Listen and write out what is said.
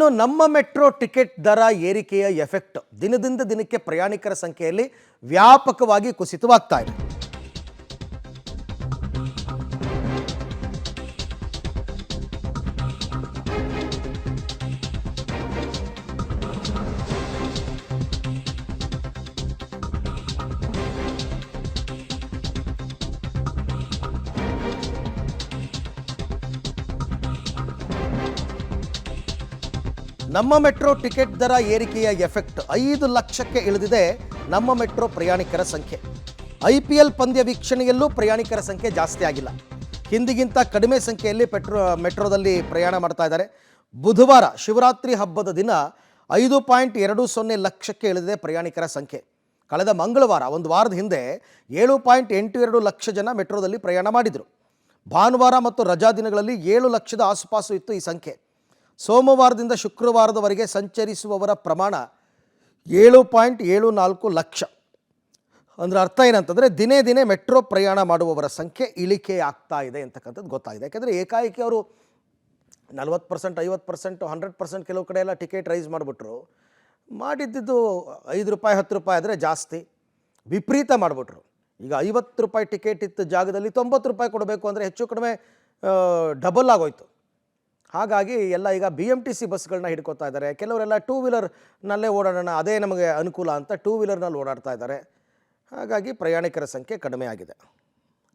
ಇನ್ನು ನಮ್ಮ metro ticket ದರ ಏರಿಕೆಯ ಎಫೆಕ್ಟ್ ದಿನದಿಂದ ದಿನಕ್ಕೆ ಪ್ರಯಾಣಿಕರ ಸಂಖ್ಯೆಯಲ್ಲಿ ವ್ಯಾಪಕವಾಗಿ ಕುಸಿತವಾಗ್ತಾ ಇದೆ. ನಮ್ಮ ಮೆಟ್ರೋ ಟಿಕೆಟ್ ದರ ಏರಿಕೆಯ ಎಫೆಕ್ಟ್ 5 ಲಕ್ಷಕ್ಕೆ ಇಳಿದಿದೆ ನಮ್ಮ ಮೆಟ್ರೋ ಪ್ರಯಾಣಿಕರ ಸಂಖ್ಯೆ. IPL ಪಂದ್ಯ ವೀಕ್ಷಣೆಯಲ್ಲೂ ಪ್ರಯಾಣಿಕರ ಸಂಖ್ಯೆ ಜಾಸ್ತಿ ಆಗಿಲ್ಲ. ಹಿಂದಿಗಿಂತ ಕಡಿಮೆ ಸಂಖ್ಯೆಯಲ್ಲಿ ಮೆಟ್ರೋದಲ್ಲಿ ಪ್ರಯಾಣ ಮಾಡ್ತಾ ಇದ್ದಾರೆ. ಬುಧವಾರ ಶಿವರಾತ್ರಿ ಹಬ್ಬದ ದಿನ 5.20 ಲಕ್ಷಕ್ಕೆ ಇಳಿದಿದೆ ಪ್ರಯಾಣಿಕರ ಸಂಖ್ಯೆ. ಕಳೆದ ಮಂಗಳವಾರ ಒಂದು ವಾರದ ಹಿಂದೆ 7.82 ಲಕ್ಷ ಜನ ಮೆಟ್ರೋದಲ್ಲಿ ಪ್ರಯಾಣ ಮಾಡಿದರು. ಭಾನುವಾರ ಮತ್ತು ರಜಾ ದಿನಗಳಲ್ಲಿ 7 ಲಕ್ಷದ ಆಸುಪಾಸು ಇತ್ತು ಈ ಸಂಖ್ಯೆ. ಸೋಮವಾರದಿಂದ ಶುಕ್ರವಾರದವರೆಗೆ ಸಂಚರಿಸುವವರ ಪ್ರಮಾಣ 7.74 ಲಕ್ಷ. ಅಂದರೆ ಅರ್ಥ ಏನಂತಂದರೆ ದಿನೇ ದಿನೇ ಮೆಟ್ರೋ ಪ್ರಯಾಣ ಮಾಡುವವರ ಸಂಖ್ಯೆ ಇಳಿಕೆ ಆಗ್ತಾ ಇದೆ ಅಂತಕ್ಕಂಥದ್ದು ಗೊತ್ತಾಗಿದೆ. ಯಾಕೆಂದರೆ ಏಕಾಏಕಿ ಅವರು 40%, 50%, 100% ಕೆಲವು ಕಡೆ ಎಲ್ಲ ಟಿಕೆಟ್ ರೈಸ್ ಮಾಡಿಬಿಟ್ರು. ಮಾಡಿದ್ದು ₹5, ₹10 ಆದರೆ ಜಾಸ್ತಿ ವಿಪರೀತ ಮಾಡಿಬಿಟ್ರು. ಈಗ ₹50 ಟಿಕೆಟ್ ಇತ್ತು ಜಾಗದಲ್ಲಿ ₹90 ಕೊಡಬೇಕು ಅಂದರೆ ಹೆಚ್ಚು ಕಡಿಮೆ ಡಬಲ್ ಆಗೋಯ್ತು. ಹಾಗಾಗಿ ಎಲ್ಲ ಈಗ BMTC ಬಸ್ಗಳನ್ನ ಹಿಡ್ಕೊತಾ ಇದ್ದಾರೆ. ಕೆಲವರೆಲ್ಲ ಟೂ ವೀಲರ್ನಲ್ಲೇ ಓಡಾಡೋಣ, ಅದೇ ನಮಗೆ ಅನುಕೂಲ ಅಂತ ಟೂ ವೀಲರ್ನಲ್ಲಿ ಓಡಾಡ್ತಾ ಇದ್ದಾರೆ. ಹಾಗಾಗಿ ಪ್ರಯಾಣಿಕರ ಸಂಖ್ಯೆ ಕಡಿಮೆ ಆಗಿದೆ.